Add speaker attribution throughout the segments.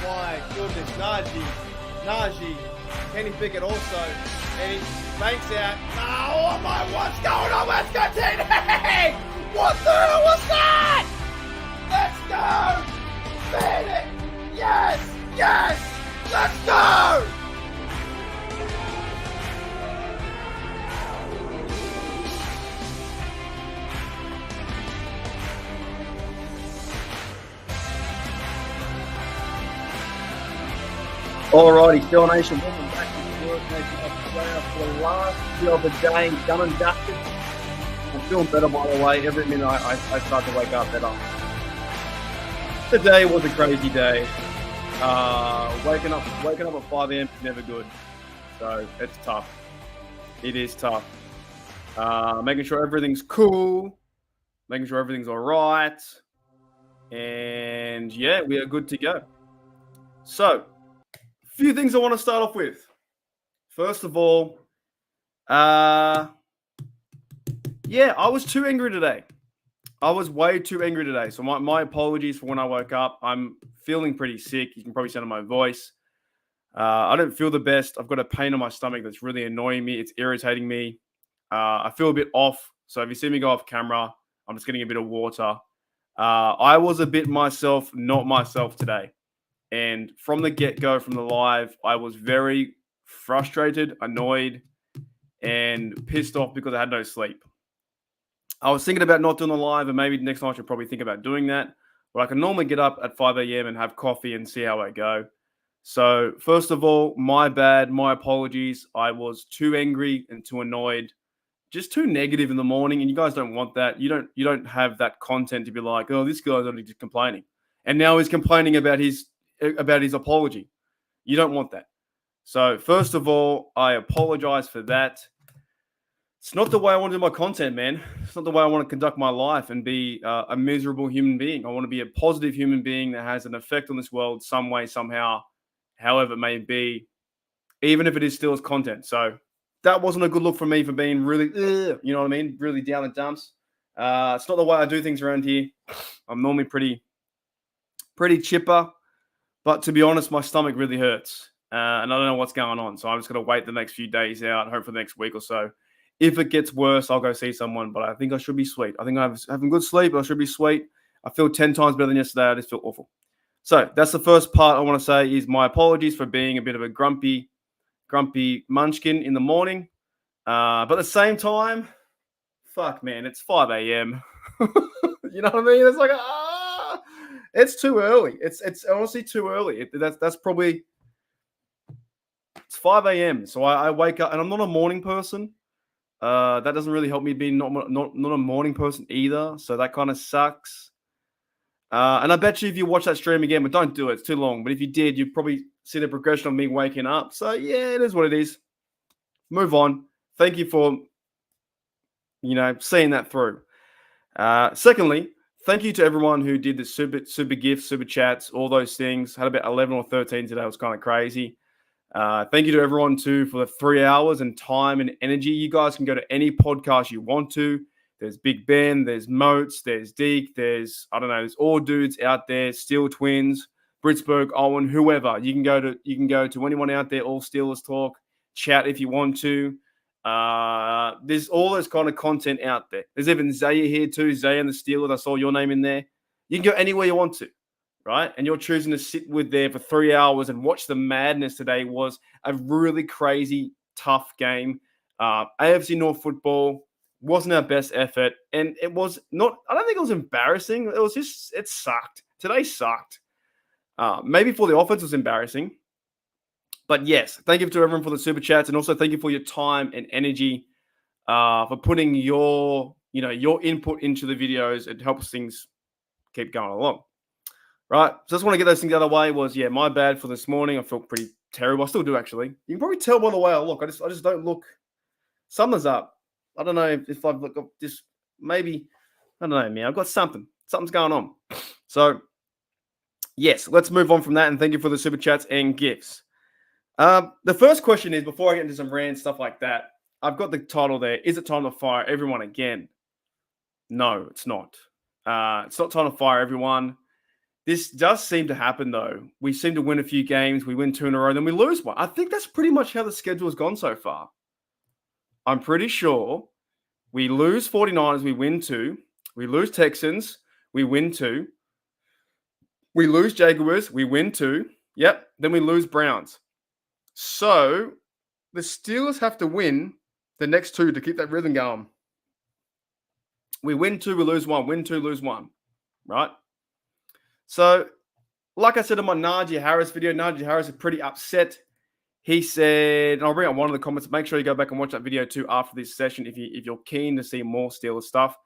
Speaker 1: My goodness, Najee, Kenny Pickett also, and he banks out. Oh my, what's going on? Let's go, TD! What the hell was that? Let's go! Man it! Yes! Let's go!
Speaker 2: Alrighty, Still Nation, welcome back to the Work Nation Australia for the last show of the day, done and dusted. I'm feeling better, by the way. Every minute I start to wake up better. Today was a crazy day. Waking up at 5 a.m. is never good. So it's tough. It is tough. Making sure everything's cool, making sure everything's all right. And yeah, we are good to go. So, few things I want to start off with. First of all, I was too angry today. I was way too angry today. So my apologies for when I woke up. I'm feeling pretty sick. You can probably tell in my voice. I don't feel the best. I've got a pain in my stomach that's really annoying me. It's irritating me. I feel a bit off. So if you see me go off camera, I'm just getting a bit of water. I was a bit myself, not myself today. And from the get-go, from the live, I was very frustrated, annoyed, and pissed off because I had no sleep. I was thinking about not doing the live, and maybe next night I should probably think about doing that. But I can normally get up at 5 a.m. and have coffee and see how I go. So first of all, my bad, my apologies. I was too angry and too annoyed, just too negative in the morning, and you guys don't want that. You don't have that content to be like, oh, this guy's only just complaining. And now he's complaining about his apology. You don't want that. So first of all, I apologize for that. It's not the way I want to do my content, man. It's not the way I want to conduct my life and be a miserable human being. I want to be a positive human being that has an effect on this world some way, somehow, however it may be, even if it is still as content. So that wasn't a good look for me for being really, you know what I mean? Really down the dumps. It's not the way I do things around here. I'm normally pretty chipper. But to be honest, my stomach really hurts. And I don't know what's going on. So I'm just going to wait the next few days out, hope for the next week or so. If it gets worse, I'll go see someone. But I think I should be sweet. I think I'm having good sleep. I should be sweet. I feel 10 times better than yesterday. I just feel awful. So that's the first part I want to say is my apologies for being a bit of a grumpy munchkin in the morning. But at the same time, fuck, man, it's 5 a.m. You know what I mean? It's like, it's too early. It's honestly too early. That's probably, it's 5 a.m. So I wake up, and I'm not a morning person. That doesn't really help me being not a morning person either. So that kind of sucks. And I bet you if you watch that stream again, but don't do it, it's too long. But if you did, you'd probably see the progression of me waking up. So yeah, it is what it is. Move on. Thank you for, seeing that through. Secondly, thank you to everyone who did the super gifts, super chats, all those things. Had about 11 or 13 today. It was kind of crazy. Thank you to everyone too for the 3 hours and time and energy. You guys can go to any podcast you want to. There's Big Ben, there's Moats, there's Deke, there's all dudes out there, Steel Twins, Britsburg, Owen, whoever. You can go to anyone out there, all Steelers talk, chat if you want to. There's all this kind of content out there. There's even Zaya here too, Zaya and the Steelers. I saw your name in there. You can go anywhere you want to, right? And you're choosing to sit with there for 3 hours and watch the madness today. Was a really crazy, tough game. AFC North football wasn't our best effort. And it was not, I don't think it was embarrassing. It was just, it sucked. Today sucked. Maybe for the offense was embarrassing. But yes, thank you to everyone for the super chats, and also thank you for your time and energy for putting your input into the videos. It helps things keep going along. Right. So just want to get those things out of the way. My bad for this morning. I felt pretty terrible. I still do actually. You can probably tell by the way I look. I just don't look. Something's up. I don't know if I've got just maybe, I don't know, man. I've got something. Something's going on. So yes, let's move on from that. And thank you for the super chats and gifts. The first question is, before I get into some rant stuff like that, I've got the title there. Is it time to fire everyone again? No, it's not. It's not time to fire everyone. This does seem to happen, though. We seem to win a few games. We win 2 in a row, then we lose one. I think that's pretty much how the schedule has gone so far. I'm pretty sure we lose 49ers, we win 2. We lose Texans, we win 2. We lose Jaguars, we win 2. Yep, then we lose Browns. So the Steelers have to win the next 2 to keep that rhythm going. We win 2, we lose 1. Win 2, lose 1. Right? So, like I said in my Najee Harris video, Najee Harris is pretty upset. He said, and I'll bring up one of the comments. Make sure you go back and watch that video too after this session if you're keen to see more Steelers stuff.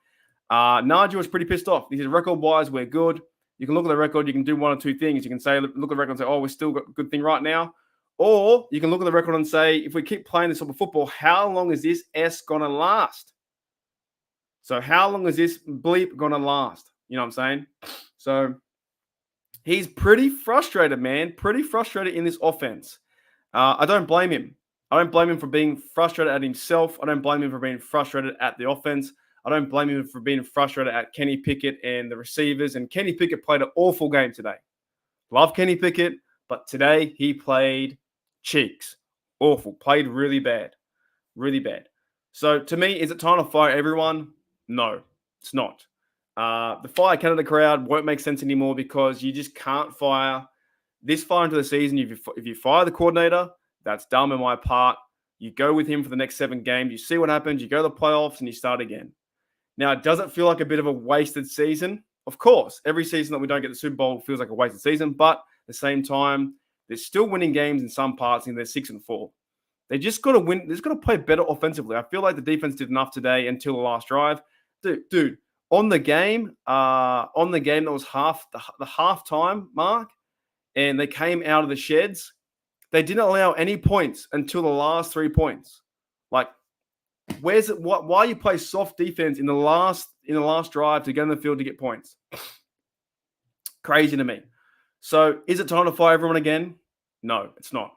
Speaker 2: Najee was pretty pissed off. He said, record-wise, we're good. You can look at the record. You can do one or two things. You can say, look at the record and say, oh, we still got a good thing right now. Or you can look at the record and say, if we keep playing this type of football, how long is this S going to last? So how long is this bleep going to last? You know what I'm saying? So he's pretty frustrated, man. Pretty frustrated in this offense. I don't blame him. I don't blame him for being frustrated at himself. I don't blame him for being frustrated at the offense. I don't blame him for being frustrated at Kenny Pickett and the receivers. And Kenny Pickett played an awful game today. Love Kenny Pickett, but today he played cheeks. Awful. Played really bad. Really bad. So to me, is it time to fire everyone? No, it's not. The Fire Canada crowd won't make sense anymore because you just can't fire this far into the season. If you fire the coordinator, that's dumb on my part. You go with him for the next 7 games. You see what happens. You go to the playoffs and you start again. Now, does it feel like a bit of a wasted season? Of course. Every season that we don't get the Super Bowl feels like a wasted season. But at the same time, they're still winning games in some parts and they're 6-4. They just got to win. They've got to play better offensively. I feel like the defense did enough today until the last drive. Dude, on the game that was the halftime mark, and they came out of the sheds. They didn't allow any points until the last 3 points. Like, where's it? Why you play soft defense in the last drive to get in the field to get points? Crazy to me. So, is it time to fire everyone again? No, it's not.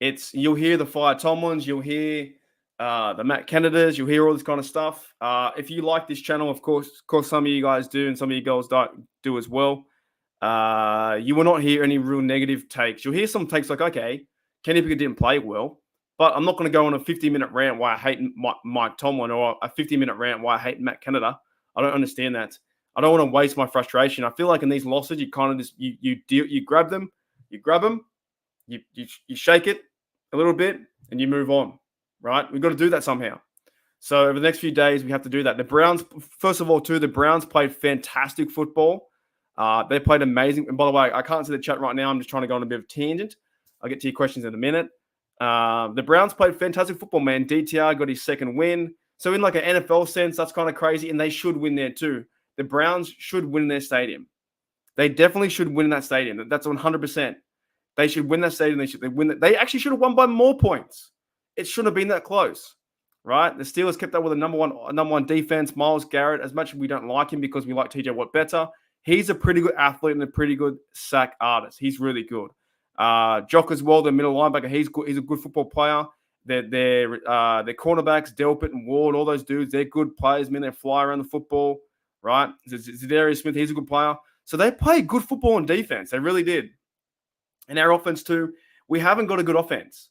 Speaker 2: You'll hear the Fire Tomlins, you'll hear the Matt Canadas, you'll hear all this kind of stuff. If you like this channel, of course, some of you guys do, and some of you girls do as well. You will not hear any real negative takes. You'll hear some takes like, okay, Kenny Pickett didn't play well, but I'm not going to go on a 50-minute rant why I hate Mike Tomlin or a 50-minute rant why I hate Matt Canada. I don't understand that. I don't want to waste my frustration. I feel like in these losses, you kind of just you grab them, you shake it a little bit, and you move on. Right? We've got to do that somehow. So over the next few days, we have to do that. The Browns, first of all, too, the Browns played fantastic football. They played amazing. And by the way, I can't see the chat right now. I'm just trying to go on a bit of a tangent. I'll get to your questions in a minute. The Browns played fantastic football, man. DTR got his second win. So in like an NFL sense, that's kind of crazy. And they should win there too. The Browns should win their stadium. They definitely should win that stadium. That's 100%. They should win that stadium. They actually should have won by more points. It shouldn't have been that close, right? The Steelers kept up with a number one defense. Myles Garrett, as much as we don't like him because we like TJ Watt better, he's a pretty good athlete and a pretty good sack artist. He's really good. Jock as well, the middle linebacker, he's good. He's a good football player. Their cornerbacks, Delpit and Ward, all those dudes, they're good players. Man, they fly around the football, right? Zadarius Smith, he's a good player. So they play good football on defense. They really did. And our offense too, we haven't got a good offense.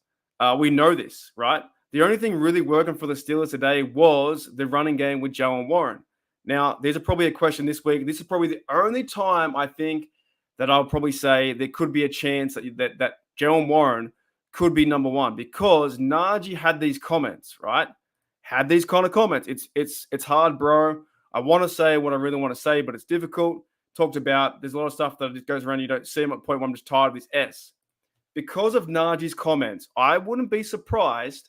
Speaker 2: We know this, right? The only thing really working for the Steelers today was the running game with Jalen Warren. Now, there's probably a question this week. This is probably the only time I think that I'll probably say there could be a chance that Jalen Warren could be number one because Najee had these comments, right? Had these kind of comments. It's hard, bro. I want to say what I really want to say, but it's difficult talked about. There's a lot of stuff that just goes around. You don't see them at point one. I'm just tired of this S. Because of Najee's comments, I wouldn't be surprised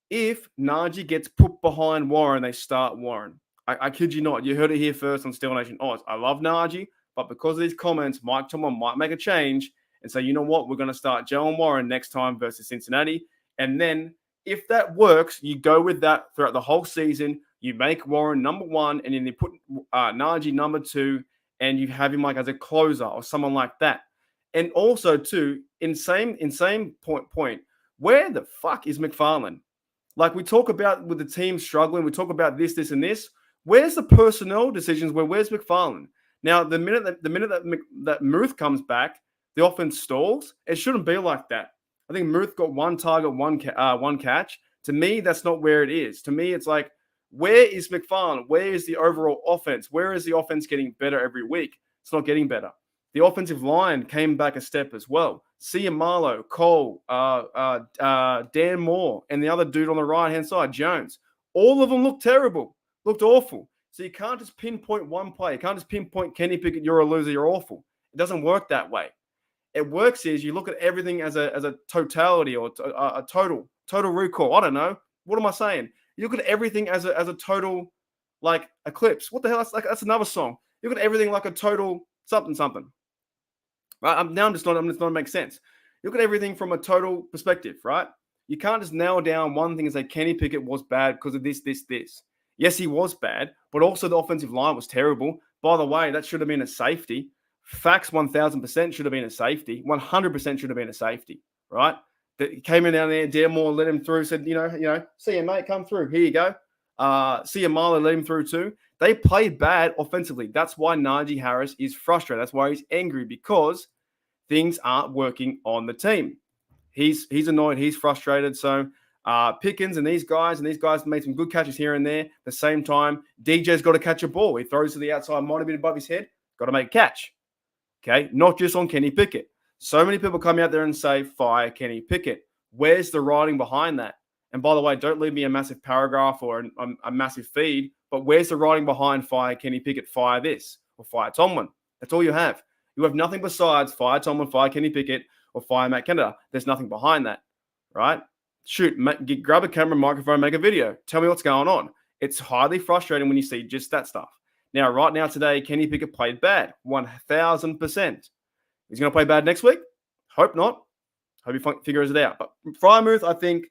Speaker 2: if Najee gets put behind Warren, they start Warren. I kid you not. You heard it here first on Steel Nation. Oh, I love Najee, but because of these comments, Mike Tomlin might make a change and say, you know what, we're going to start Jalen Warren next time versus Cincinnati. And then if that works, you go with that throughout the whole season. You make Warren number one, and then you put Najee number two, and you have him like as a closer or someone like that. And also, too, in same point, where the fuck is McFarland? Like we talk about with the team struggling, we talk about this, and this. Where's the personnel decisions? Where's McFarland? Now, the minute that Muth comes back, the offense stalls. It shouldn't be like that. I think Muth got one target, one catch. To me, that's not where it is. To me, it's like, where is McFarland? Where is the overall offense? Where is the offense getting better every week? It's not getting better. The offensive line came back a step as well. Marlowe, Cole, Dan Moore, and the other dude on the right-hand side, Jones. All of them looked terrible, looked awful. So you can't just pinpoint one play. You can't just pinpoint Kenny Pickett, you're a loser, you're awful. It doesn't work that way. It works is you look at everything as a totality or a total recall. I don't know. What am I saying? You look at everything as a total, like, eclipse. What the hell? That's another song. You look at everything like a total something. Right? I'm just not make sense. You look at everything from a total perspective, right? You can't just nail down one thing and say Kenny Pickett was bad because of this. Yes, he was bad, but also the offensive line was terrible. By the way, that should have been a safety. Facts 1,000% should have been a safety. 100% should have been a safety, right? That came in down there, Dan Moore let him through, said, you know, see you, mate, come through. Here you go. See Marlowe let him through too. They played bad offensively. That's why Najee Harris is frustrated. That's why he's angry, because things aren't working on the team. He's annoyed. He's frustrated. So Pickens and these guys made some good catches here and there. At the same time, DJ's got to catch a ball. He throws to the outside, might have been above his head. Got to make a catch. Okay, not just on Kenny Pickett. So many people come out there and say, fire Kenny Pickett. Where's the writing behind that? And by the way, don't leave me a massive paragraph or a massive feed, but where's the writing behind fire Kenny Pickett, fire this, or fire Tomlin? That's all you have. You have nothing besides fire Tomlin, fire Kenny Pickett, or fire Matt Canada. There's nothing behind that, right? Shoot, grab a camera, microphone, make a video. Tell me what's going on. It's highly frustrating when you see just that stuff. Now, right now today, Kenny Pickett played bad, 1,000%. He's going to play bad next week? Hope not. Hope he figures it out. But Frymouth, I think,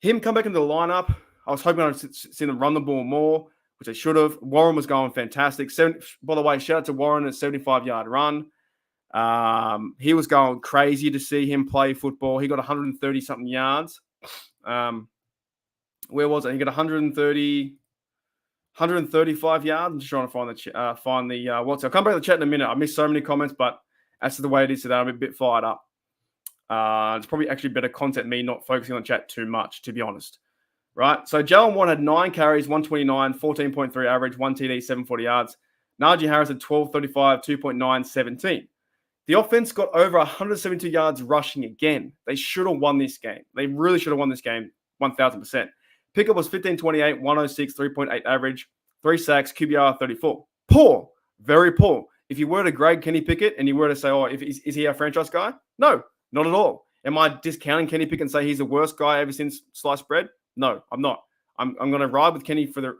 Speaker 2: him come back into the lineup, I was hoping I'd see them run the ball more, which they should have. Warren was going fantastic. By the way, shout out to Warren, a 75-yard run. He was going crazy to see him play football. He got 130-something yards. Where was it? He got 135 yards. I'm just trying to find the WhatsApp. I'll come back to the chat in a minute. I missed so many comments, but as to the way it is today, I'm a bit fired up. It's probably actually better content me not focusing on chat too much, to be honest. Right? So Jalen Warren had 9 carries, 129, 14.3 average, 1 TD, 740 yards. Najee Harris had 12, 35, 2.9, 17. The offense got over 172 yards rushing again. They should have won this game. They really should have won this game 1,000%. Pickup was 15-28, 106, 3.8 average, 3 sacks, QBR 34. Poor. Very poor. If you were to grade Kenny Pickett and you were to say, is he our franchise guy? No, not at all. Am I discounting Kenny Pickett and say he's the worst guy ever since sliced bread? No, I'm not. I'm going to ride with Kenny for the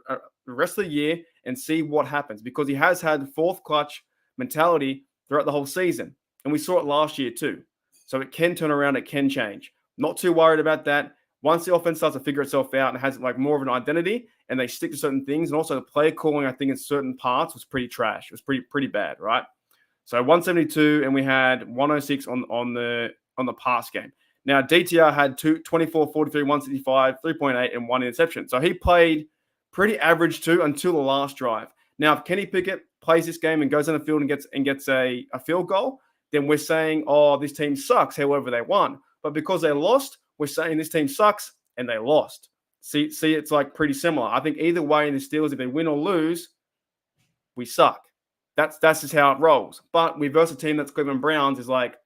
Speaker 2: rest of the year and see what happens, because he has had fourth clutch mentality throughout the whole season. And we saw it last year too. So it can turn around. It can change. Not too worried about that. Once the offense starts to figure itself out and has like more of an identity and they stick to certain things, and also the play calling, I think in certain parts was pretty trash. It was pretty bad, right? So 172 and we had 106 on the pass game. Now DTR had 24, 43, 165, 3.8 and 1 interception. So he played pretty average too until the last drive. Now if Kenny Pickett plays this game and goes on the field and gets a field goal, then we're saying, this team sucks, however they won. But because they lost, we're saying this team sucks and they lost. See, it's like pretty similar. I think either way in the Steelers, if they win or lose, we suck. That's just how it rolls. But we versus a team that's Cleveland Browns is like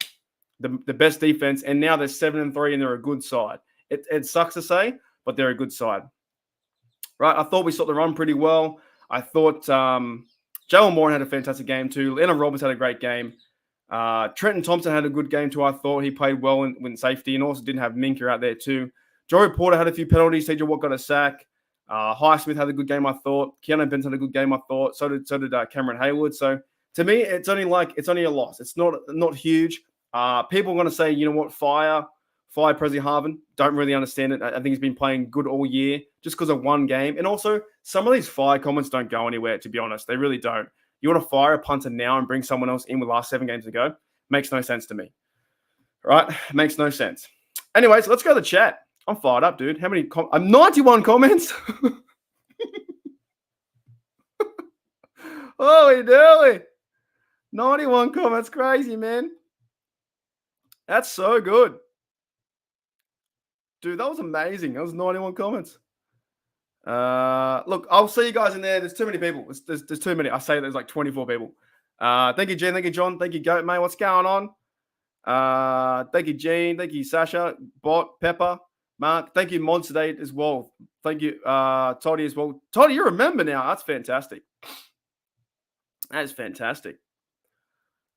Speaker 2: the best defense, and now they're 7-3 and they're a good side. It sucks to say, but they're a good side. Right? I thought we stopped the run pretty well. I thought Jalen Warren had a fantastic game too. Leonard Roberts had a great game. Trenton Thompson had a good game too. I thought he played well in safety, and also didn't have Minka out there too. Joey Porter had a few penalties. TJ Watt got a sack. Highsmith had a good game, I thought. Keanu Benson had a good game, I thought. So did Cameron Hayward. So to me, it's only a loss. It's not huge. People are going to say, you know what, fire Prezi Harvin. Don't really understand it. I think he's been playing good all year just because of one game. And also, some of these fire comments don't go anywhere, to be honest. They really don't. You want to fire a punter now and bring someone else in with last 7 games to go? Makes no sense to me. All right? Makes no sense. Anyways, let's go to the chat. I'm fired up, dude. How many? 91 comments. Holy dooly. 91 comments. Crazy, man. That's so good. Dude, that was amazing. That was 91 comments. Look, I'll see you guys in there. There's too many people. There's too many. I say there's like 24 people. Thank you, Gene. Thank you, John. Thank you, Goat, mate. What's going on? Thank you, Gene. Thank you, Sasha, Bot, Pepper, Mark. Thank you, Monster Date as well. Thank you, Toddy as well. Toddy, you remember now. That's fantastic. That is fantastic.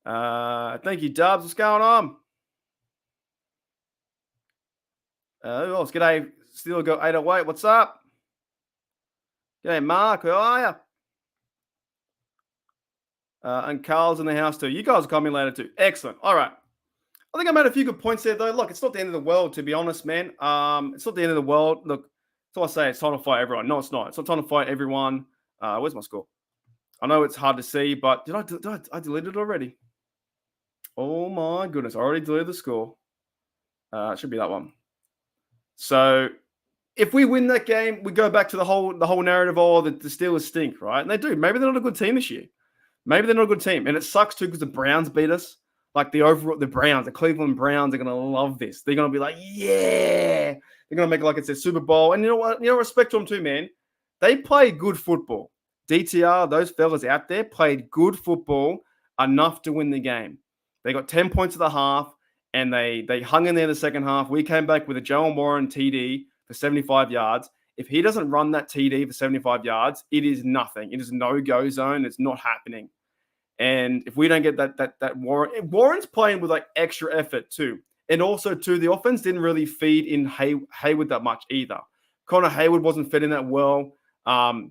Speaker 2: Thank you, Dubs. What's going on? Who else? G'day, Still Go 808. What's up? G'day, Mark. How are you? And Carl's in the house too. You guys will comment later too. Excellent. All right. I think I made a few good points there, though. Look, it's not the end of the world, to be honest, man. It's not the end of the world. Look, that's all I say. It's time to fight everyone. No, it's not. It's not time to fight everyone. Where's my score? I know it's hard to see, but did I deleted it already? Oh my goodness! I already deleted the score. It should be that one. So if we win that game, we go back to the whole narrative. Oh, the Steelers stink, right? And they do. Maybe they're not a good team this year. Maybe they're not a good team, and it sucks too because the Browns beat us. Like the Cleveland Browns are gonna love this. They're gonna be like, yeah. They're gonna make it like it's their Super Bowl. And you know what? Respect to them too, man. They play good football. DTR, those fellas out there played good football enough to win the game. They got 10 points at the half, and they hung in there the second half. We came back with a Jalen Warren TD for 75 yards. If he doesn't run that TD for 75 yards, it is nothing. It is no-go zone. It's not happening. And if we don't get that Warren's playing with like extra effort too. And also too, the offense didn't really feed in Hayward that much either. Connor Hayward wasn't fitting that well.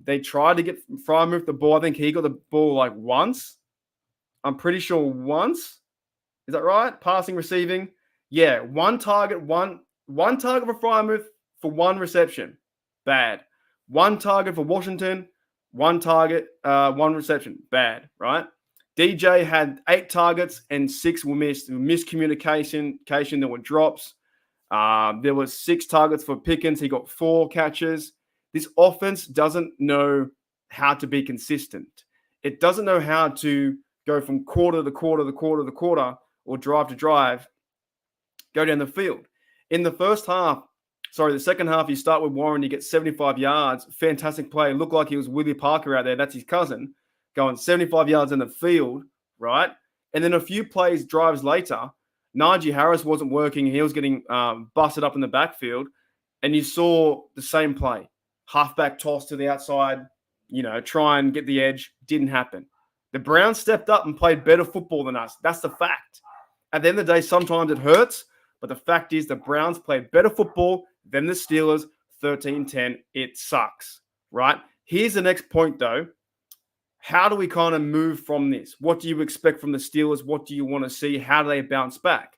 Speaker 2: They tried to get Frymouth the ball. I think he got the ball like once. I'm pretty sure once. Is that right? Passing, receiving. Yeah, one target for Frymouth for one reception. Bad. One target for Washington. One target, one reception. Bad, right? DJ had 8 targets and 6 were missed. Miscommunication. There were drops. There was 6 targets for Pickens. He got 4 catches. This offense doesn't know how to be consistent. It doesn't know how to go from quarter to quarter to quarter to quarter or drive to drive, go down the field. In the the second half, you start with Warren, you get 75 yards. Fantastic play. Looked like he was Willie Parker out there. That's his cousin. Going 75 yards in the field, right? And then a few drives later, Najee Harris wasn't working. He was getting busted up in the backfield. And you saw the same play. Halfback toss to the outside, try and get the edge. Didn't happen. The Browns stepped up and played better football than us. That's the fact. At the end of the day, sometimes it hurts. But the fact is the Browns played better football than the Steelers, 13-10. It sucks, right? Here's the next point, though. How do we kind of move from this? What do you expect from the Steelers? What do you want to see? How do they bounce back?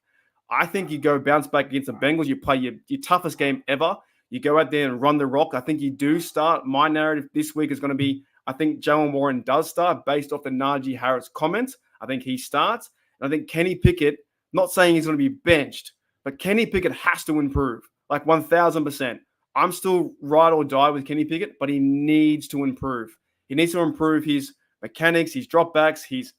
Speaker 2: I think you go bounce back against the Bengals. You play your toughest game ever. You go out there and run the rock. I think you do start. My narrative this week is going to be, I think Jalen Warren does start based off the Najee Harris comments. I think he starts. And I think Kenny Pickett, not saying he's going to be benched, but Kenny Pickett has to improve, like 1,000%. I'm still ride or die with Kenny Pickett, but he needs to improve. He needs to improve his mechanics, his dropbacks, his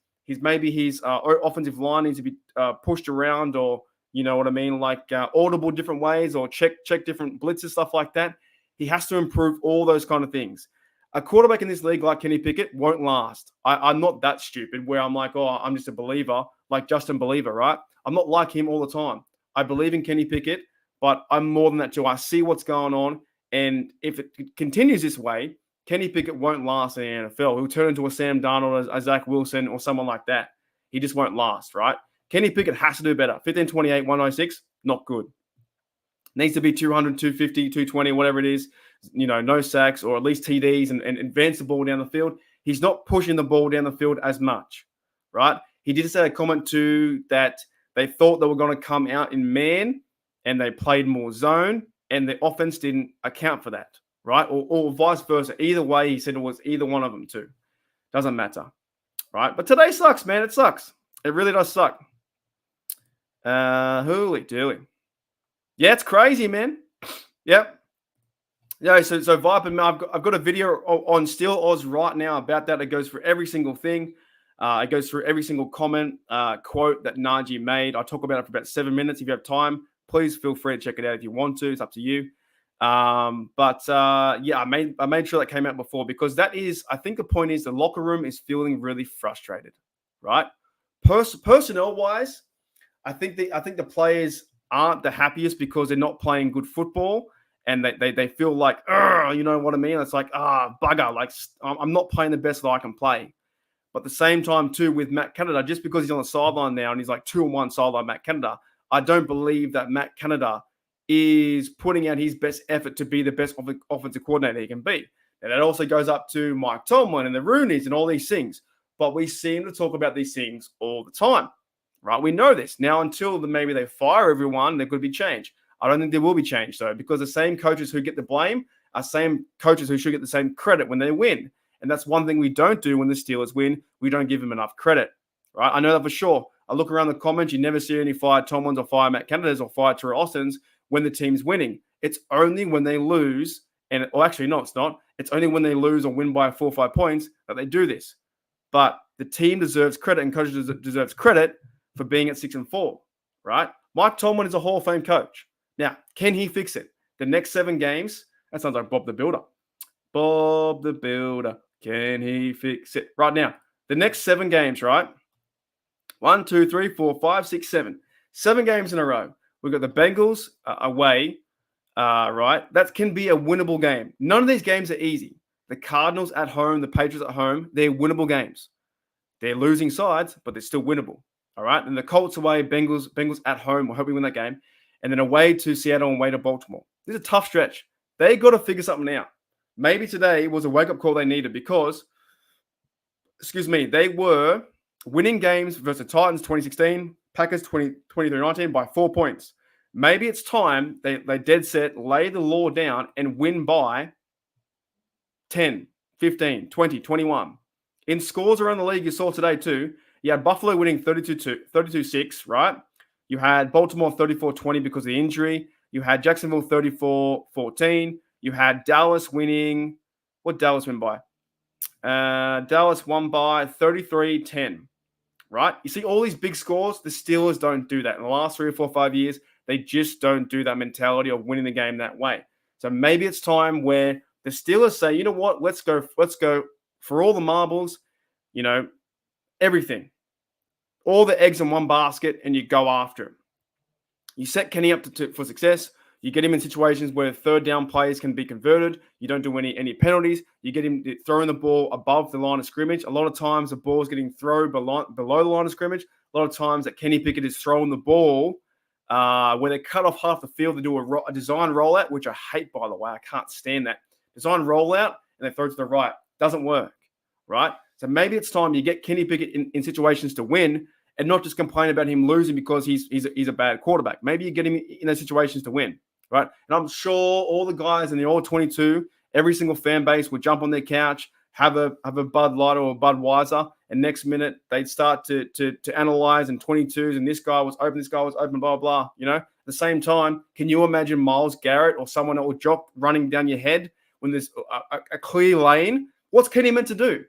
Speaker 2: offensive line needs to be pushed around, or you know what I mean, like audible different ways, or check different blitzes, stuff like that. He has to improve all those kind of things. A quarterback in this league like Kenny Pickett won't last. I'm not that stupid where I'm like, oh, I'm just a believer, like Justin Believer, right? I'm not like him all the time. I believe in Kenny Pickett, but I'm more than that too. I see what's going on, and if it continues this way, Kenny Pickett won't last in the NFL. He'll turn into a Sam Darnold, a Zach Wilson, or someone like that. He just won't last, right? Kenny Pickett has to do better. 15-28, 106, not good. Needs to be 200, 250, 220, whatever it is. No sacks or at least TDs and advance the ball down the field. He's not pushing the ball down the field as much, right? He did say a comment too that they thought they were going to come out in man and they played more zone and the offense didn't account for that, right? Or vice versa. Either way, he said it was either one of them too. Doesn't matter, right? But today sucks, man. It sucks. It really does suck. Hooly dooly. Yeah, it's crazy, man. Yep. Yeah, so Viper, I've got a video on Steel Oz right now about that. It goes through every single thing. It goes through every single comment, quote that Najee made. I talk about it for about 7 minutes. If you have time, please feel free to check it out if you want to. It's up to you. Yeah, I made sure that came out before because that is, I think the point is the locker room is feeling really frustrated, right? Personnel wise, I think the players aren't the happiest because they're not playing good football. And they feel like, you know what I mean? It's like, bugger, like I'm not playing the best that I can play. But at the same time, too, with Matt Canada, just because he's on the sideline now and he's like 2-1 sideline Matt Canada, I don't believe that Matt Canada is putting out his best effort to be the best offensive coordinator he can be. And that also goes up to Mike Tomlin and the Rooneys and all these things. But we seem to talk about these things all the time, right? We know this. Now, until maybe they fire everyone, there could be change. I don't think there will be change, though, because the same coaches who get the blame are same coaches who should get the same credit when they win. And that's one thing we don't do when the Steelers win. We don't give them enough credit, right? I know that for sure. I look around the comments, you never see any fired Tomlins or fired Matt Canadas or fired Terrell Austins when the team's winning. It's only when they lose, actually, no, it's not. It's only when they lose or win by 4 or 5 points that they do this. But the team deserves credit and coach deserves credit for being at 6-4, right? Mike Tomlin is a Hall of Fame coach. Now, can he fix it? The next 7 games, that sounds like Bob the Builder. Bob the Builder, can he fix it? Right now, the next 7 games, right? 1, 2, 3, 4, 5, 6, 7. 7 games in a row. We've got the Bengals away, right? That can be a winnable game. None of these games are easy. The Cardinals at home, the Patriots at home, they're winnable games. They're losing sides, but they're still winnable. All right? And the Colts away, Bengals at home. We'll hope we win that game. And then away to Seattle and away to Baltimore. This is a tough stretch. They got to figure something out. Maybe today was a wake-up call they needed because, they were winning games versus Titans 2016, Packers 23-19 by 4 points. Maybe it's time they dead set, lay the law down and win by 10, 15, 20, 21. In scores around the league, you saw today too, you had Buffalo winning 32-6, right? You had Baltimore 34-20 because of the injury. You had Jacksonville 34-14. You had Dallas winning. What did Dallas win by? Dallas won by 33-10, right? You see all these big scores. The Steelers don't do that. In the last 3 or 4 or 5 years, they just don't do that mentality of winning the game that way. So maybe it's time where the Steelers say, you know what? Let's go for all the marbles, everything. All the eggs in one basket, and you go after him. You set Kenny up for success. You get him in situations where third down plays can be converted. You don't do any penalties. You get him throwing the ball above the line of scrimmage. A lot of times the ball is getting thrown below the line of scrimmage. A lot of times that Kenny Pickett is throwing the ball where they cut off half the field to do a design rollout, which I hate, by the way. I can't stand that. Design rollout, and they throw to the right. Doesn't work, right? So maybe it's time you get Kenny Pickett in situations to win and not just complain about him losing because he's a bad quarterback. Maybe you get him in those situations to win, right? And I'm sure all the guys in the all 22, every single fan base would jump on their couch, have a Bud Light or a Budweiser, and next minute they'd start to analyze and 22s, and this guy was open, blah, blah. At the same time, can you imagine Myles Garrett or someone or Jock running down your head when there's a clear lane? What's Kenny meant to do?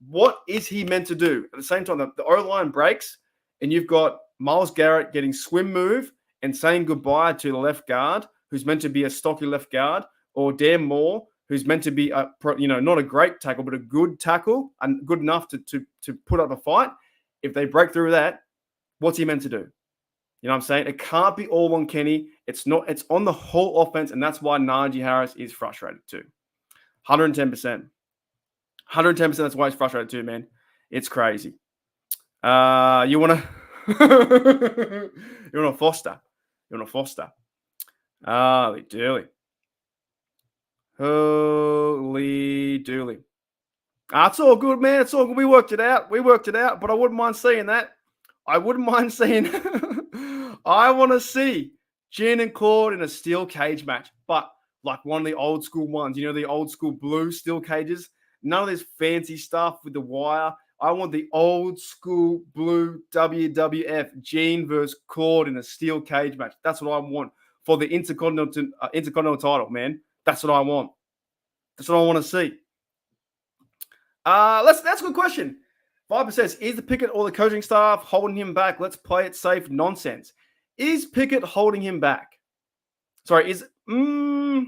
Speaker 2: What is he meant to do? At the same time, the O-line breaks, and you've got Myles Garrett getting swim move and saying goodbye to the left guard, who's meant to be a stocky left guard, or Dan Moore, who's meant to be not a great tackle, but a good tackle and good enough to put up a fight. If they break through that, what's he meant to do? You know what I'm saying? It can't be all on Kenny. It's not. It's on the whole offense, and that's why Najee Harris is frustrated too. 110%. 110%. That's why he's frustrated too, man. It's crazy. You want to you want to Foster. You want to Foster. Holy dooly. Holy dooly. It's all good, man. It's all good. We worked it out. But I wouldn't mind seeing that. I wouldn't mind seeing. I want to see Gin and Claude in a steel cage match, but like one of the old school ones. You know, the old school blue steel cages. None of this fancy stuff with the wire. I want the old school blue WWF Gene versus Claude in a steel cage match. That's what I want for the Intercontinental title, man. That's what I want. That's what I want to see. That's a good question. Viper says, is the Pickett or the coaching staff holding him back? Let's play it safe nonsense. Is Pickett holding him back? Sorry, to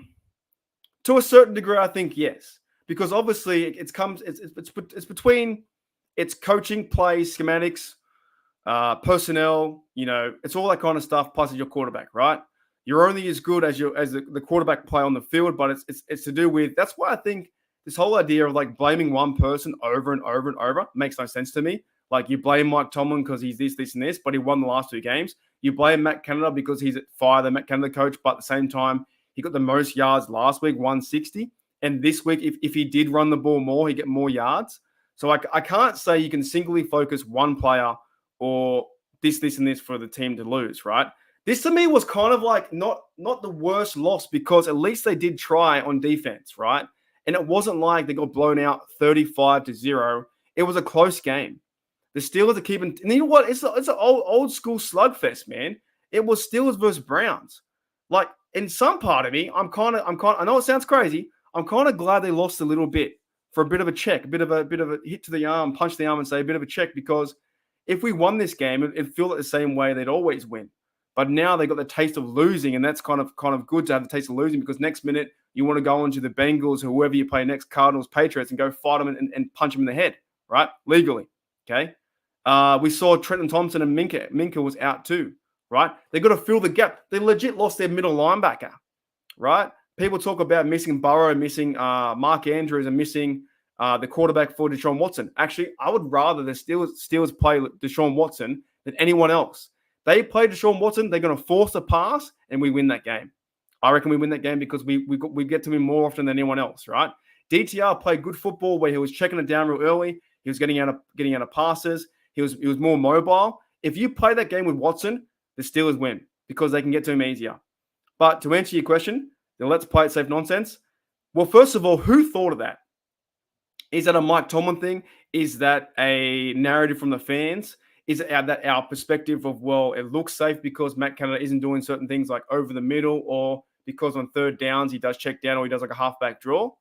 Speaker 2: a certain degree, I think yes. Because obviously it's between it's coaching, play, schematics, personnel, you know, it's all that kind of stuff, plus your quarterback, right? You're only as good as the quarterback play on the field, but it's to do with, that's why I think this whole idea of like blaming one person over and over and over makes no sense to me. Like you blame Mike Tomlin because he's this and this, but he won the last 2 games. You blame Matt Canada because he's fired the Matt Canada coach, but at the same time, he got the most yards last week, 160. And this week, if he did run the ball more, he'd get more yards. So I can't say you can singly focus one player or this, and this for the team to lose, right? This to me was kind of like not the worst loss because at least they did try on defense, right? And it wasn't like they got blown out 35-0. It was a close game. The Steelers are keeping, and you know what? It's an old school slugfest, man. It was Steelers versus Browns. Like in some part of me, I'm kind of. I know it sounds crazy. I'm kind of glad they lost a little bit for a bit of a check, a bit of a hit to the arm, punch the arm, and say a bit of a check. Because if we won this game, it'd feel like the same way they'd always win. But now they got the taste of losing, and that's kind of good to have the taste of losing because next minute you want to go into the Bengals or whoever you play next, Cardinals, Patriots, and go fight them and punch them in the head, right? Legally, okay? We saw Trenton Thompson and Minka was out too, right? They got to fill the gap. They legit lost their middle linebacker, right? People talk about missing Burrow, missing Mark Andrews, and missing the quarterback for Deshaun Watson. Actually, I would rather the Steelers play Deshaun Watson than anyone else. They play Deshaun Watson, they're going to force a pass, and we win that game. I reckon we win that game because we get to win more often than anyone else, right? DTR played good football where he was checking it down real early. He was getting out of passes. He was more mobile. If you play that game with Watson, the Steelers win because they can get to him easier. But to answer your question, the let's play it safe nonsense. Well, first of all, who thought of that? Is that a Mike Tomlin thing? Is that a narrative from the fans? Is it our perspective of, well, it looks safe because Matt Canada isn't doing certain things like over the middle or because on third downs he does check down or he does like a halfback draw?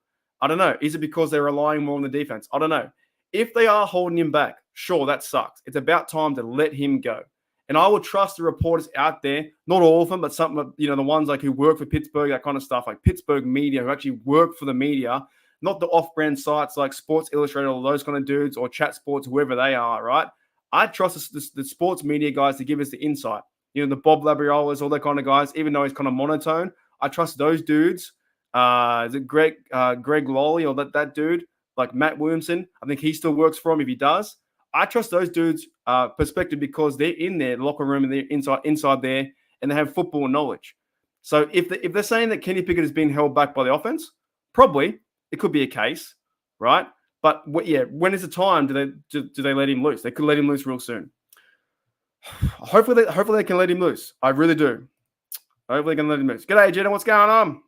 Speaker 2: I don't know. Is it because they're relying more on the defense? I don't know. If they are holding him back, sure, that sucks. It's about time to let him go. And I would trust the reporters out there, not all of them, but some, you know, the ones like who work for Pittsburgh, that kind of stuff, like Pittsburgh media, who actually work for the media, not the off-brand sites like Sports Illustrated or those kind of dudes or Chat Sports, whoever they are, right? I trust the sports media guys to give us the insight. You know, the Bob Labriolas, all that kind of guys, even though he's kind of monotone. I trust those dudes. Is it Greg Lolly or that dude, like Matt Williamson? I think he still works for him if he does. I trust those dudes' perspective because they're in their locker room and they're inside there and they have football knowledge. So if they're saying that Kenny Pickett has been held back by the offense, probably it could be a case, right? But when is the time do they let him loose? They could let him loose real soon. Hopefully they can let him loose. I really do. Hopefully they can let him loose. G'day, Jenna. What's going on?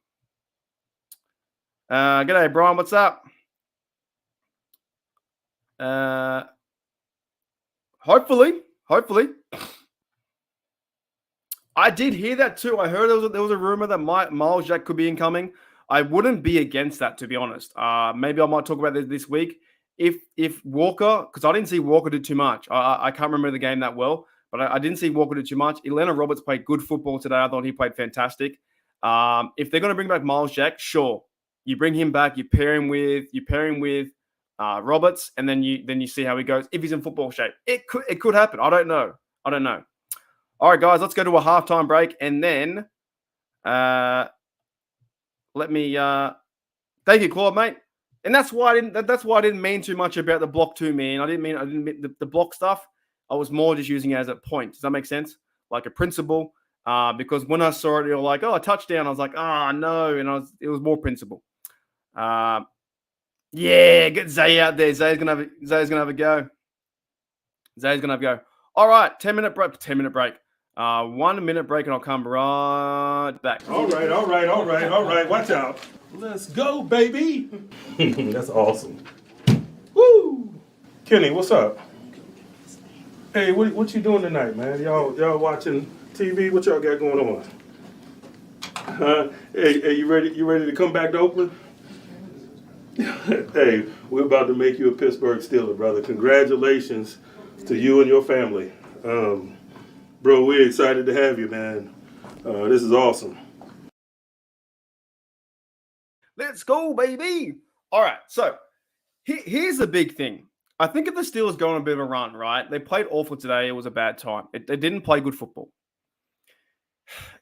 Speaker 2: G'day, Brian. What's up? Hopefully. I did hear that too. I heard there was a rumor that Miles Jack could be incoming. I wouldn't be against that, to be honest. Maybe I might talk about this week. If Walker, because I didn't see Walker do too much. I can't remember the game that well, but I didn't see Walker do too much. Atlanta Roberts played good football today. I thought he played fantastic. If they're going to bring back Miles Jack, sure. You bring him back. You pair him with Roberts, and then you see how he goes. If he's in football shape, it could happen. I don't know. All right, guys, let's go to a halftime break, and then let me thank you, Claude, mate. And that's why I didn't mean too much about the block 2 man. I didn't mean the block stuff. I was more just using it as a point. Does that make sense? Like a principle. Because when I saw it, you're like, oh, a touchdown. I was like, no, and it was more principle. Yeah, get Zay out there. Zay's gonna have a go. Zay's gonna have a go. All right, 10-minute break. 10-minute break. 1 minute break, and I'll come right back.
Speaker 3: All right. Watch out. Let's go, baby. That's awesome. Woo! Kenny, what's up? Hey, what you doing tonight, man? Y'all watching TV? What y'all got going on? Hey, you ready? You ready to come back to Oakland? Hey, we're about to make you a Pittsburgh Steeler, brother. Congratulations to you and your family. Bro, we're excited to have you, man. This is awesome.
Speaker 2: Let's go, baby. All right, so here's the big thing. I think if the Steelers go on a bit of a run, right? They played awful today. It was a bad time. They didn't play good football.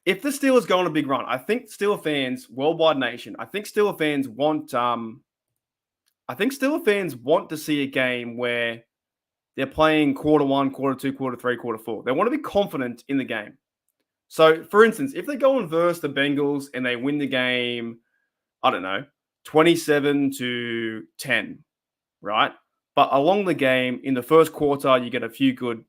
Speaker 2: If the Steelers go on a big run, I think Steelers fans, worldwide nation, I think Steelers fans want to see a game where they're playing quarter 1, quarter 2, quarter 3, quarter 4. They want to be confident in the game. So, for instance, if they go and verse the Bengals and they win the game, I don't know, 27-10, right? But along the game, in the first quarter, you get a few good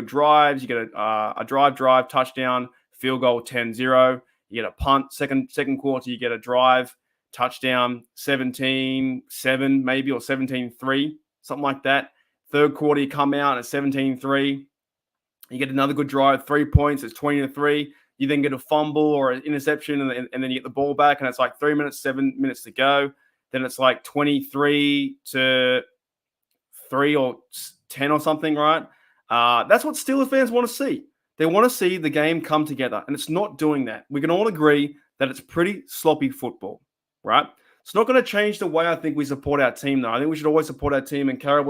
Speaker 2: drives. You get a drive, touchdown, field goal, 10-0. You get a punt. Second quarter, you get a drive, touchdown, 17-7 maybe, or 17-3, something like that. Third quarter, you come out at 17-3. You get another good drive, 3 points. It's 20-3. You then get a fumble or an interception, and then you get the ball back, and it's like 3 minutes, 7 minutes to go. Then it's like 23-3 or 10 or something, right? That's what Steelers fans want to see. They want to see the game come together, and it's not doing that. We can all agree that it's pretty sloppy football, right? It's not going to change the way I think we support our team, though. I think we should always support our team and carry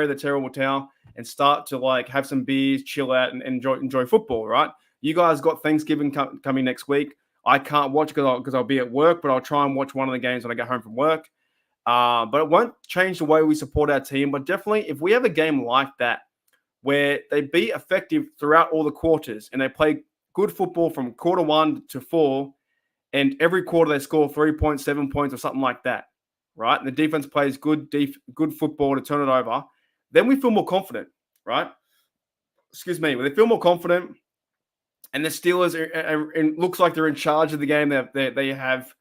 Speaker 2: the terrible towel and start to like have some beers, chill out, and enjoy football, right? You guys got Thanksgiving coming next week. I can't watch because I'll be at work, but I'll try and watch one of the games when I get home from work. But it won't change the way we support our team. But definitely, if we have a game like that, where they be effective throughout all the quarters and they play good football from quarter 1 to 4, and every quarter they score 3 points, 7 points, or something like that, right? And the defense plays good football to turn it over, then we feel more confident, right? Excuse me. When they feel more confident, and the Steelers it looks like they're in charge of the game. They have,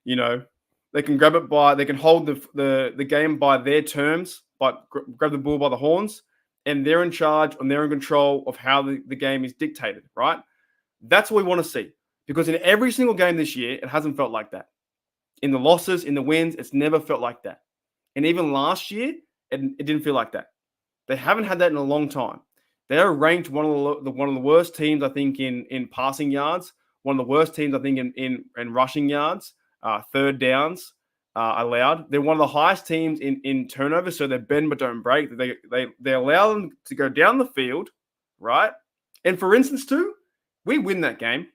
Speaker 2: they can grab it they can hold the game by their terms, but grab the bull by the horns, and they're in charge and they're in control of how the game is dictated, right? That's what we want to see. Because in every single game this year, it hasn't felt like that. In the losses, in the wins, it's never felt like that. And even last year, it didn't feel like that. They haven't had that in a long time. They are ranked one of the worst teams, I think, in passing yards. One of the worst teams, I think, in rushing yards, third downs allowed. They're one of the highest teams in turnovers, so they bend but don't break. They allow them to go down the field, right? And for instance, too, we win that game.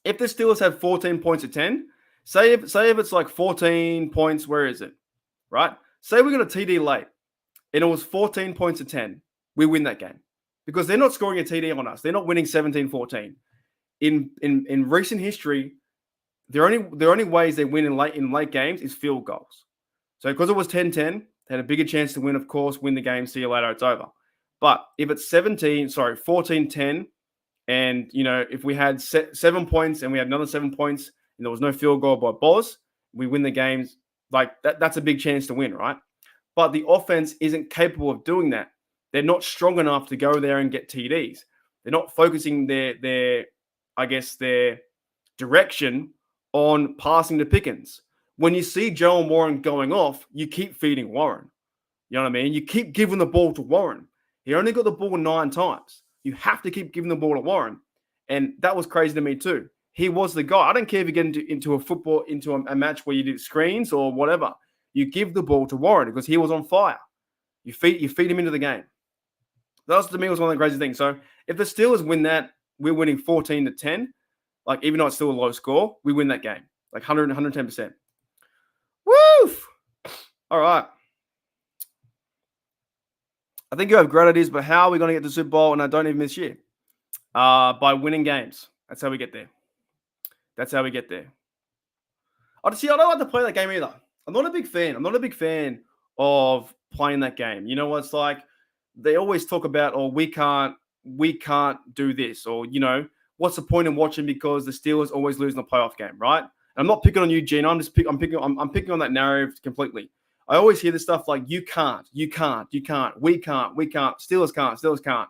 Speaker 2: If the Steelers have 14 points at 10, say if it's like 14 points, where is it? Right? Say we got a TD late and it was 14 points at 10, we win that game. Because they're not scoring a TD on us. They're not winning 17-14. In recent history, the only ways they win in late games is field goals. So because it was 10-10, they had a bigger chance to win, of course, win the game, see you later, it's over. But if it's 14-10, and, if we had 7 points and we had another 7 points and there was no field goal by Boz, we win the games. Like that's a big chance to win, right? But the offense isn't capable of doing that. They're not strong enough to go there and get TDs. They're not focusing their direction on passing to Pickens. When you see Joe Warren going off, you keep feeding Warren. You know what I mean? You keep giving the ball to Warren. He only got the ball 9 times. You have to keep giving the ball to Warren. And that was crazy to me too. He was the guy. I don't care if you get into a match where you do screens or whatever. You give the ball to Warren because he was on fire. You feed him into the game. That to me was one of the crazy things. So if the Steelers win that, we're winning 14-10. Like, even though it's still a low score, we win that game. Like 110%. Woo! All right. I think you have great ideas, but how are we going to get to the Super Bowl and I don't even this year? By winning games. That's how we get there. That's how we get there. I don't like to play that game either. I'm not a big fan. I'm not a big fan of playing that game. You know what it's like? They always talk about, oh, we can't do this, or what's the point in watching because the Steelers always lose in the playoff game, right? And I'm not picking on you, Gene. I'm picking on that narrative completely. I always hear this stuff like we can't, Steelers can't.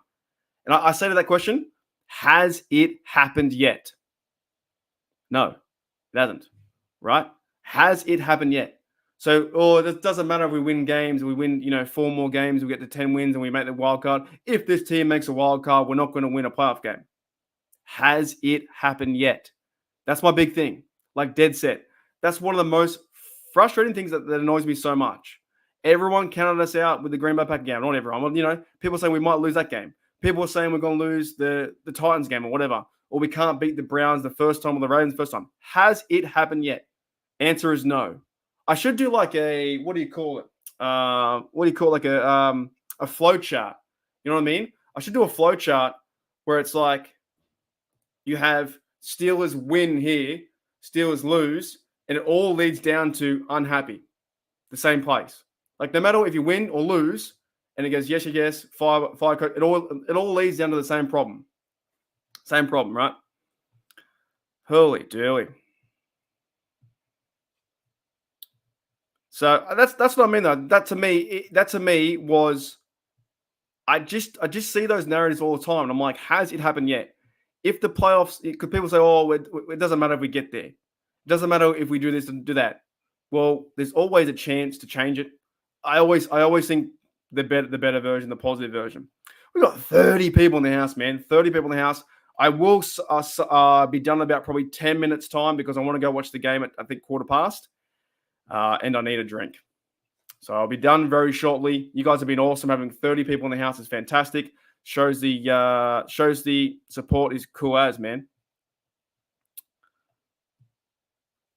Speaker 2: And I say to that question, has it happened yet? No, it hasn't. Right? Has it happened yet? So, it doesn't matter if we win games, we win, 4 more games, we get to 10 wins and we make the wild card. If this team makes a wild card, we're not going to win a playoff game. Has it happened yet? That's my big thing. Like dead set. That's one of the most frustrating things that annoys me so much. Everyone counted us out with the Green Bay Packers game. Not everyone. People saying we might lose that game. People are saying we're going to lose the Titans game or whatever. Or we can't beat the Browns the first time or the Ravens the first time. Has it happened yet? Answer is no. I should do like a, what do you call it? Like a flow chart. You know what I mean? I should do a flow chart where it's like you have Steelers win here, Steelers lose, and it all leads down to unhappy. The same place. Like no matter if you win or lose, and it goes yes, fire, it all leads down to the same problem. Same problem, right? Holy dooly. So that's what I mean though. That to me was I just see those narratives all the time. And I'm like, has it happened yet? If the playoffs, because people say, oh, it doesn't matter if we get there. It doesn't matter if we do this and do that. Well, there's always a chance to change it. I always think the better version, the positive version. We've got 30 people in the house, man. 30 people in the house. I will be done in about probably 10 minutes time because I want to go watch the game at, I think, 15:15. And I need a drink. So I'll be done very shortly. You guys have been awesome. Having 30 people in the house is fantastic. Shows the support is cool as, man.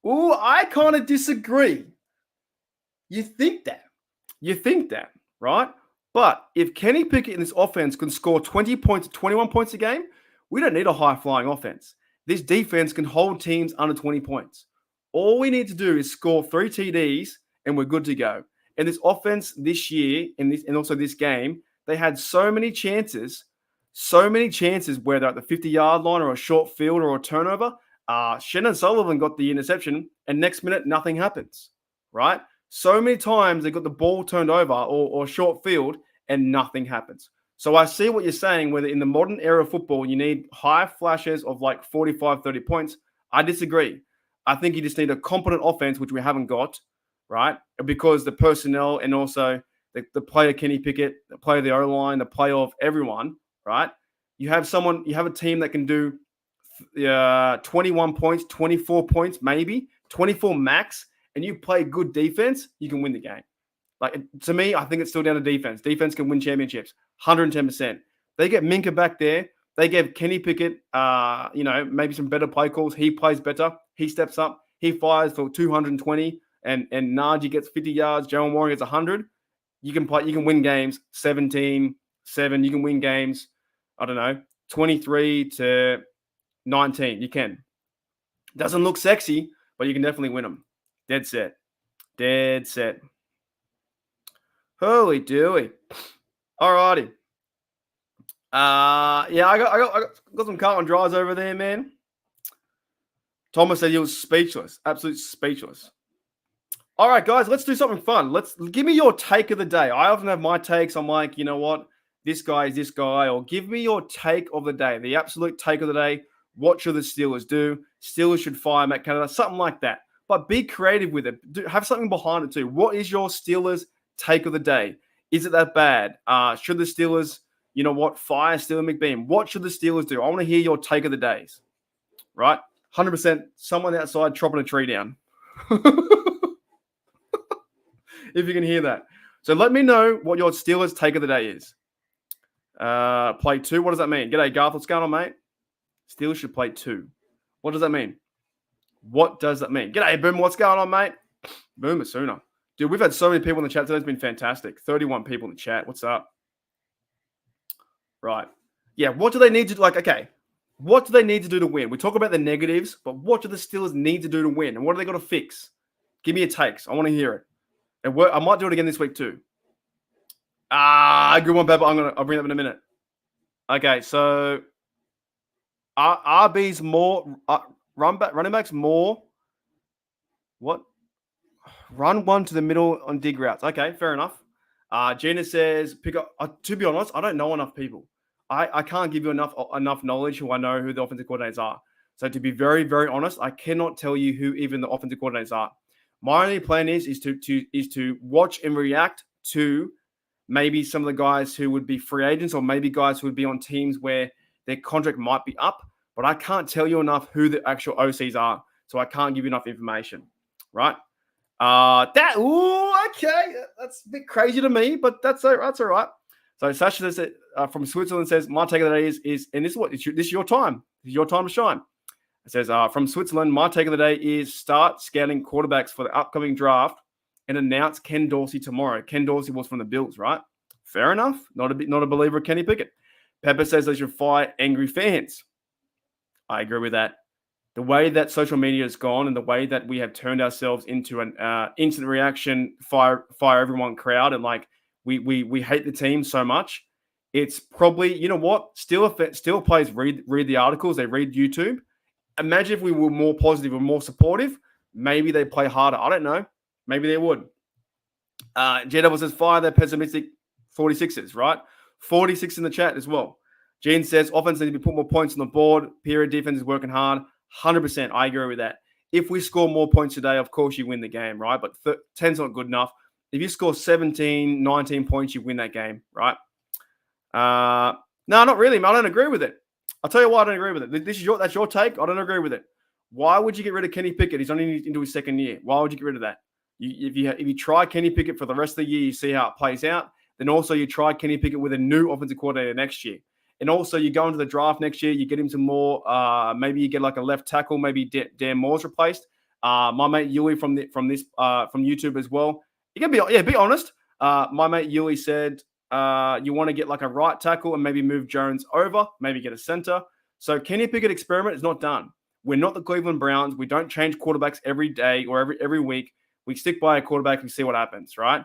Speaker 2: Ooh, I kind of disagree. You think that, right? But if Kenny Pickett in this offense can score 20 points, 21 points a game, we don't need a high-flying offense. This defense can hold teams under 20 points. All we need to do is score 3 TDs and we're good to go. And this offense this year and also this game, they had so many chances where they're at the 50-yard line or a short field or a turnover. Shannon Sullivan got the interception and next minute nothing happens, right? So many times they got the ball turned over or short field and nothing happens. So I see what you're saying, whether in the modern era of football, you need high flashes of like 45, 30 points. I disagree. I think you just need a competent offense, which we haven't got, right? Because the personnel and also the player Kenny Pickett, the player of the O-line, the player of everyone, right? You have a team that can do 21 points, 24 points, maybe 24 max, and you play good defense, you can win the game. Like to me, I think it's still down to defense. Defense can win championships, 110%. They get Minka back there. They gave Kenny Pickett, maybe some better play calls. He plays better. He steps up. He fires for 220, and Najee gets 50 yards. Jalen Warren gets 100. You can win games 17-7. You can win games, 23-19. You can. Doesn't look sexy, but you can definitely win them. Dead set. Holy dooly. All righty. I got some Carlton Dries over there, man. Thomas said he was speechless. Absolutely speechless. All right, guys, let's do something fun. Give me your take of the day. I often have my takes. I'm like, you know what? This guy is this guy. Or give me your take of the day. The absolute take of the day. What should the Steelers do? Steelers should fire Matt Canada. Something like that. But be creative with it. Have something behind it too. What is your Steelers take of the day? Is it that bad? Should the Steelers, fire Steeler McBean? What should the Steelers do? I want to hear your take of the days. Right? 100% someone outside chopping a tree down. If you can hear that. So let me know what your Steelers take of the day is. Play 2. What does that mean? G'day, Garth. What's going on, mate? Steelers should play 2. What does that mean? G'day, Boom. What's going on, mate? Boomer sooner. Dude, we've had so many people in the chat today. It's been fantastic. 31 people in the chat. What's up? Right. Yeah, what do they need to, okay, what do they need to do to win? We talk about the negatives, but what do the Steelers need to do to win? And what do they got to fix? Give me a takes. I want to hear it. And I might do it again this week too. Good one, Pepper. I'll bring that up in a minute. Okay, so RB's more, running backs more, what? Run one to the middle on dig routes. Okay, fair enough. Gina says, pick up. To be honest, I don't know enough people. I can't give you enough knowledge who I know who the offensive coordinators are. So to be very, very honest, I cannot tell you who even the offensive coordinators are. My only plan is to watch and react to maybe some of the guys who would be free agents or maybe guys who would be on teams where their contract might be up. But I can't tell you enough who the actual OCs are. So I can't give you enough information. Right? Okay. That's a bit crazy to me, but that's all right. So Sasha says from Switzerland says, my take of the day is and this is what this is your time. This is your time to shine. It says from Switzerland, my take of the day is start scouting quarterbacks for the upcoming draft and announce Ken Dorsey tomorrow. Ken Dorsey was from the Bills, right? Fair enough. Not a believer of Kenny Pickett. Pepper says they should fire angry fans. I agree with that. The way that social media has gone and the way that we have turned ourselves into an instant reaction, fire everyone crowd, and like we hate the team so much, it's probably, you know what? Still players read the articles, they read YouTube. Imagine if we were more positive or more supportive, maybe they play harder. I don't know. Maybe they would. J-Double says fire their pessimistic 46ers, right? 46 in the chat as well. Gene says offense needs to put more points on the board. Period. Defense is working hard. 100%. I agree with that. If we score more points today, of course you win the game, right? But 10's not good enough. If you score 17, 19 points, you win that game, right? No, not really. I don't agree with it. I'll tell you why I don't agree with it. That's your take. I don't agree with it. Why would you get rid of Kenny Pickett? He's only into his second year. Why would you get rid of that? If you try Kenny Pickett for the rest of the year, you see how it plays out. Then also you try Kenny Pickett with a new offensive coordinator next year. And also you go into the draft next year, you get him some more, maybe you get like a left tackle, maybe Dan Moore's replaced. My mate Yuli from YouTube as well. You can be honest. My mate Yuli said you want to get like a right tackle and maybe move Jones over, maybe get a center. So Kenny Pickett experiment is not done. We're not the Cleveland Browns. We don't change quarterbacks every day or every week. We stick by a quarterback and see what happens, right?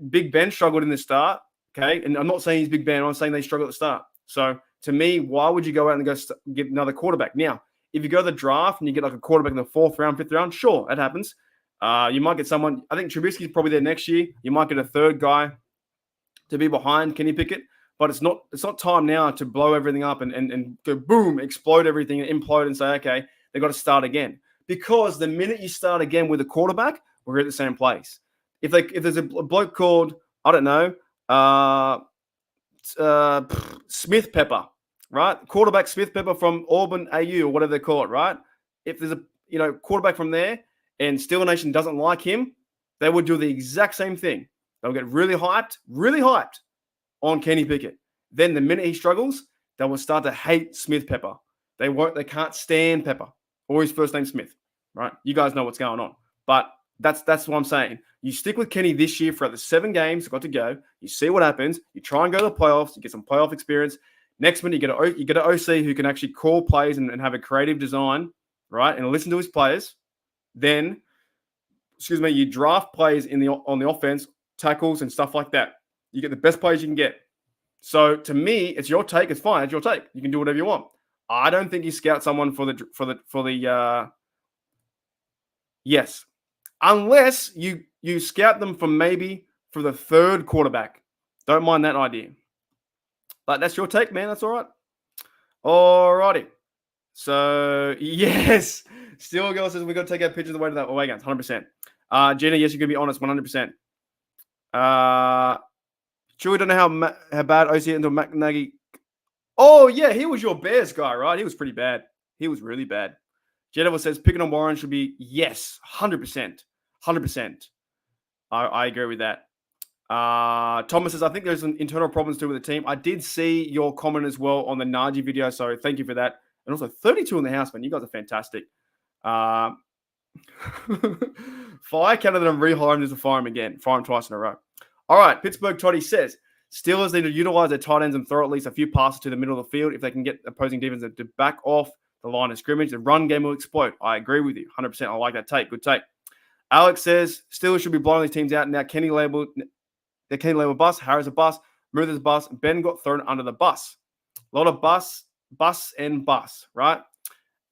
Speaker 2: Big Ben struggled in the start, okay? And I'm not saying he's Big Ben. I'm saying they struggled at the start. So to me, why would you go out and go get another quarterback? Now, if you go to the draft and you get like a quarterback in the 4th round, 5th round, sure, that happens. You might get someone. I think Trubisky's probably there next year. You might get a third guy to be behind Kenny Pickett, but it's not time now to blow everything up and go boom, explode everything and implode and say, okay, they got to start again. Because the minute you start again with a quarterback, we're at the same place. If there's a bloke called, I don't know, Smith Pepper, right? Quarterback Smith Pepper from Auburn AU or whatever they call it, right? If there's a quarterback from there and Steeler Nation doesn't like him, they would do the exact same thing. They'll get really hyped on Kenny Pickett. Then the minute he struggles, they will start to hate Smith Pepper. They can't stand Pepper or his first name Smith, right? You guys know what's going on. But that's what I'm saying. You stick with Kenny this year for the 7 games got to go. You see what happens. You try and go to the playoffs. You get some playoff experience. Next minute, you get an OC who can actually call plays and have a creative design, right? And listen to his players. Then, you draft players on the offense, tackles and stuff like that. You get the best players you can get. So to me, it's your take. It's fine. It's your take. You can do whatever you want. I don't think you scout someone for the yes. Unless you scout them for the 3rd quarterback. Don't mind that idea. But that's your take, man. That's all right. All righty. So, yes. Steel Girl says we got to take our pictures away to that away games. 100%. Gina, yes, you can be honest. 100%. Chewie don't know how bad OC into Matt Nagy. Oh, yeah. He was your Bears guy, right? He was pretty bad. He was really bad. Jedivil says picking on Warren should be yes, 100%. 100%. I agree with that. Thomas says, I think there's some internal problems too with the team. I did see your comment as well on the Najee video, so thank you for that. And also 32 in the house, man. You guys are fantastic. Fire Canada and rehire him just to fire him again. Fire him twice in a row. All right, Pittsburgh Toddy says, Steelers need to utilize their tight ends and throw at least a few passes to the middle of the field. If they can get opposing defense to back off the line of scrimmage, the run game will explode. I agree with you. 100%. I like that take. Good take. Alex says, Steelers should be blowing these teams out. Now, Kenny labeled bus. Harris a bus. Muth is a bus. Ben got thrown under the bus. A lot of bus, right?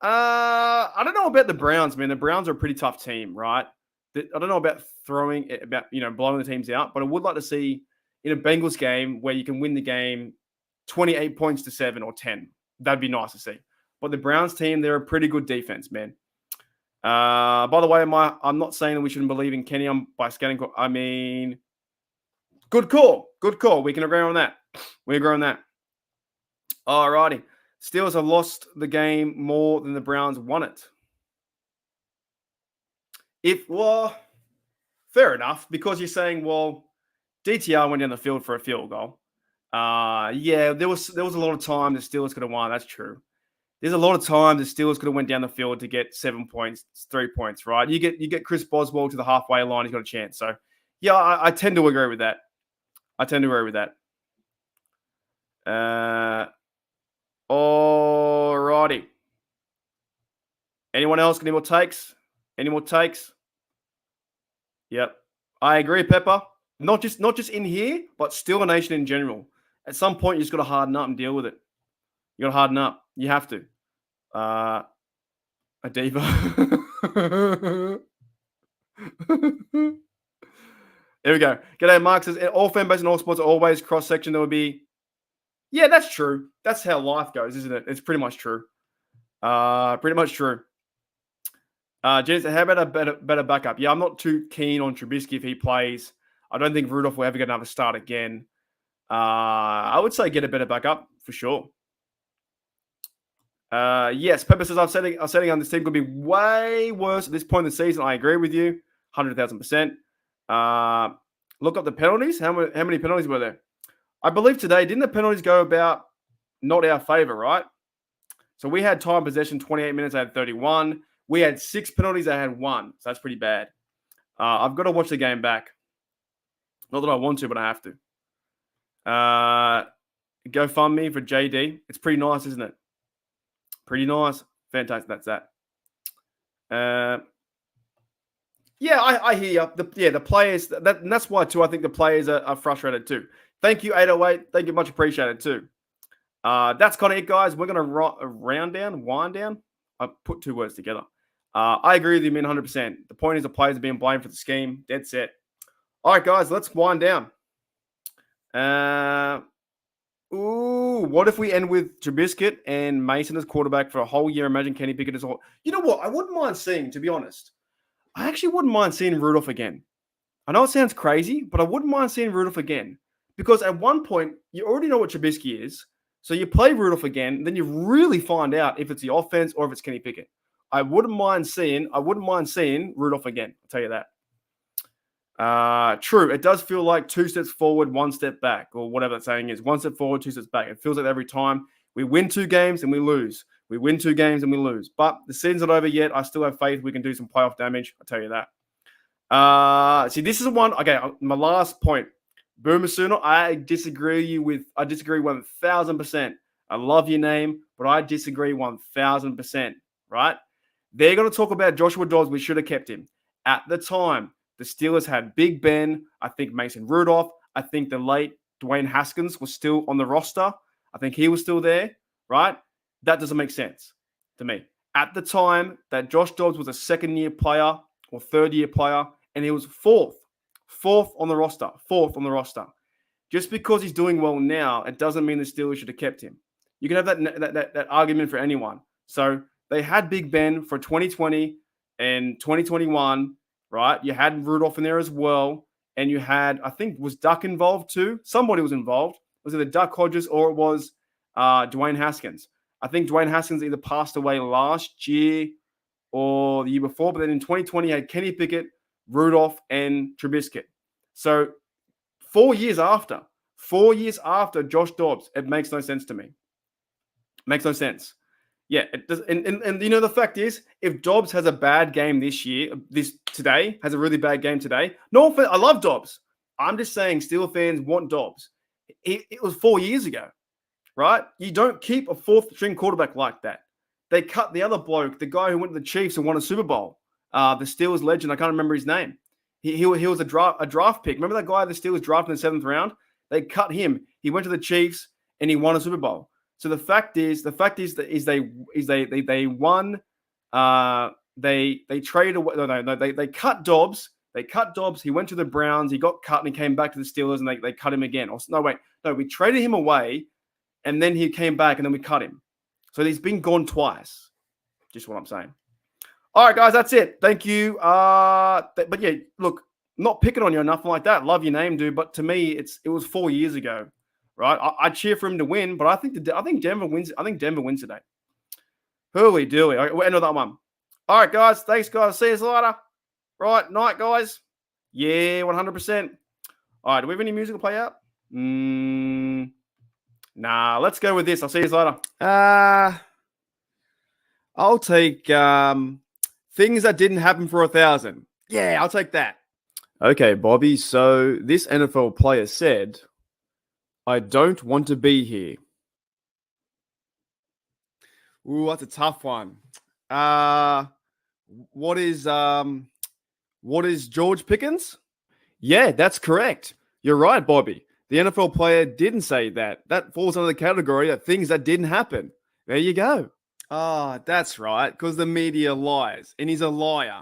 Speaker 2: I don't know about the Browns, man. The Browns are a pretty tough team, right? I don't know about blowing the teams out, but I would like to see in a Bengals game where you can win the game 28 points to 7 or 10. That'd be nice to see. But the Browns team, they're a pretty good defense, man. By the way, I'm not saying that we shouldn't believe in Kenny by scanning. I mean, good call. Good call. We can agree on that. We agree on that. All righty. Steelers have lost the game more than the Browns won it. Fair enough, because you're saying, well, DTR went down the field for a field goal. Yeah, there was a lot of time the Steelers could have won. That's true. There's a lot of time the Steelers could have went down the field to get 7 points, 3 points, right? You get Chris Boswell to the halfway line, he's got a chance. So, yeah, I tend to agree with that. Alrighty. Anyone else? Any more takes? Yep. I agree, Pepper. Not just in here, but Steeler Nation in general. At some point, you just got to harden up and deal with it. You got to harden up. You have to. A diva. Here we go. G'day, Mark says, all fan base and all sports are always cross-section. There would be... Yeah, that's true. That's how life goes, isn't it? It's pretty much true. Jenny, how about a better backup? Yeah, I'm not too keen on Trubisky if he plays. I don't think Rudolph will ever get another start again. I would say get a better backup for sure. Yes, Pepper says, I'm setting on this team could be way worse at this point in the season. I agree with you, 100,000%. Look up the penalties. How many penalties were there? I believe today, didn't the penalties go about not our favor, right? So we had time possession, 28 minutes. I had 31. We had 6 penalties. I had 1. So that's pretty bad. I've got to watch the game back. Not that I want to, but I have to. GoFundMe for JD. It's pretty nice, isn't it? Pretty nice. Fantastic. That's that. Yeah, I hear you. The players, that's why, too, I think the players are frustrated, too. Thank you, 808. Thank you. Much appreciated, too. That's kind of it, guys. We're going to wind down. I put 2 words together. I agree with you, man, 100%. The point is the players are being blamed for the scheme. Dead set. All right, guys, let's wind down. What if we end with Trubisky and Mason as quarterback for a whole year? Imagine Kenny Pickett as a whole. You know what? I wouldn't mind seeing, to be honest. I actually wouldn't mind seeing Rudolph again. I know it sounds crazy, but I wouldn't mind seeing Rudolph again. Because at one point, you already know what Trubisky is. So you play Rudolph again, then you really find out if it's the offense or if it's Kenny Pickett. I wouldn't mind seeing Rudolph again. I'll tell you that. True. It does feel like 2 steps forward, 1 step back, or whatever that saying is. 1 step forward, 2 steps back. It feels like every time we win 2 games and we lose. We win 2 games and we lose. But the season's not over yet. I still have faith we can do some playoff damage. I'll tell you that. See, this is one. Okay, my last point. Boomer Sooner, I disagree 1,000%. I love your name, but I disagree 1,000%, right? They're going to talk about Joshua Dobbs. We should have kept him. At the time, the Steelers had Big Ben. I think Mason Rudolph. I think the late Dwayne Haskins was still on the roster. I think he was still there, right? That doesn't make sense to me. At the time that Josh Dobbs was a second-year player or third-year player, and he was fourth on the roster. Just because he's doing well now, it doesn't mean the Steelers should have kept him. You can have that argument for anyone. So they had Big Ben for 2020 and 2021, right? You had Rudolph in there as well. And you had, I think, was Duck involved too? Somebody was involved. Was it the Duck Hodges or it was Dwayne Haskins? I think Dwayne Haskins either passed away last year or the year before. But then in 2020, you had Kenny Pickett, Rudolph, and Trubisky. So 4 years after Josh Dobbs, it makes no sense to me. Makes no sense. Yeah, it does, and you know the fact is, if Dobbs has a bad game today has a really bad game today. No offense, I love Dobbs. I'm just saying, Steelers fans want Dobbs. It was 4 years ago, right? You don't keep a fourth string quarterback like that. They cut the other bloke, the guy who went to the Chiefs and won a Super Bowl, the Steelers legend. I can't remember his name. He was a draft pick. Remember that guy the Steelers drafted in the 7th round? They cut him. He went to the Chiefs and he won a Super Bowl. So the fact is they won. They traded away. No. They cut Dobbs. They cut Dobbs. He went to the Browns. He got cut and he came back to the Steelers and they cut him again. We traded him away and then he came back and then we cut him. So he's been gone twice. Just what I'm saying. All right, guys, that's it. Thank you. But yeah, look, not picking on you or nothing like that. Love your name, dude. But to me, it was 4 years ago. Right, I cheer for him to win, but I think Denver wins. I think Denver wins today. Holy dooly! All right, we'll end on that one. All right, guys. Thanks, guys. See you later. Right, night, guys. Yeah, 100%. All right, do we have any music to play out? Nah. Let's go with this. I'll see you later. I'll take things that didn't happen for 1,000. Yeah, I'll take that. Okay, Bobby. So this NFL player said, I don't want to be here. Ooh, that's a tough one. What is George Pickens? Yeah, that's correct. You're right, Bobby. The NFL player didn't say that. That falls under the category of things that didn't happen. There you go. Ah, that's right, because the media lies, and he's a liar.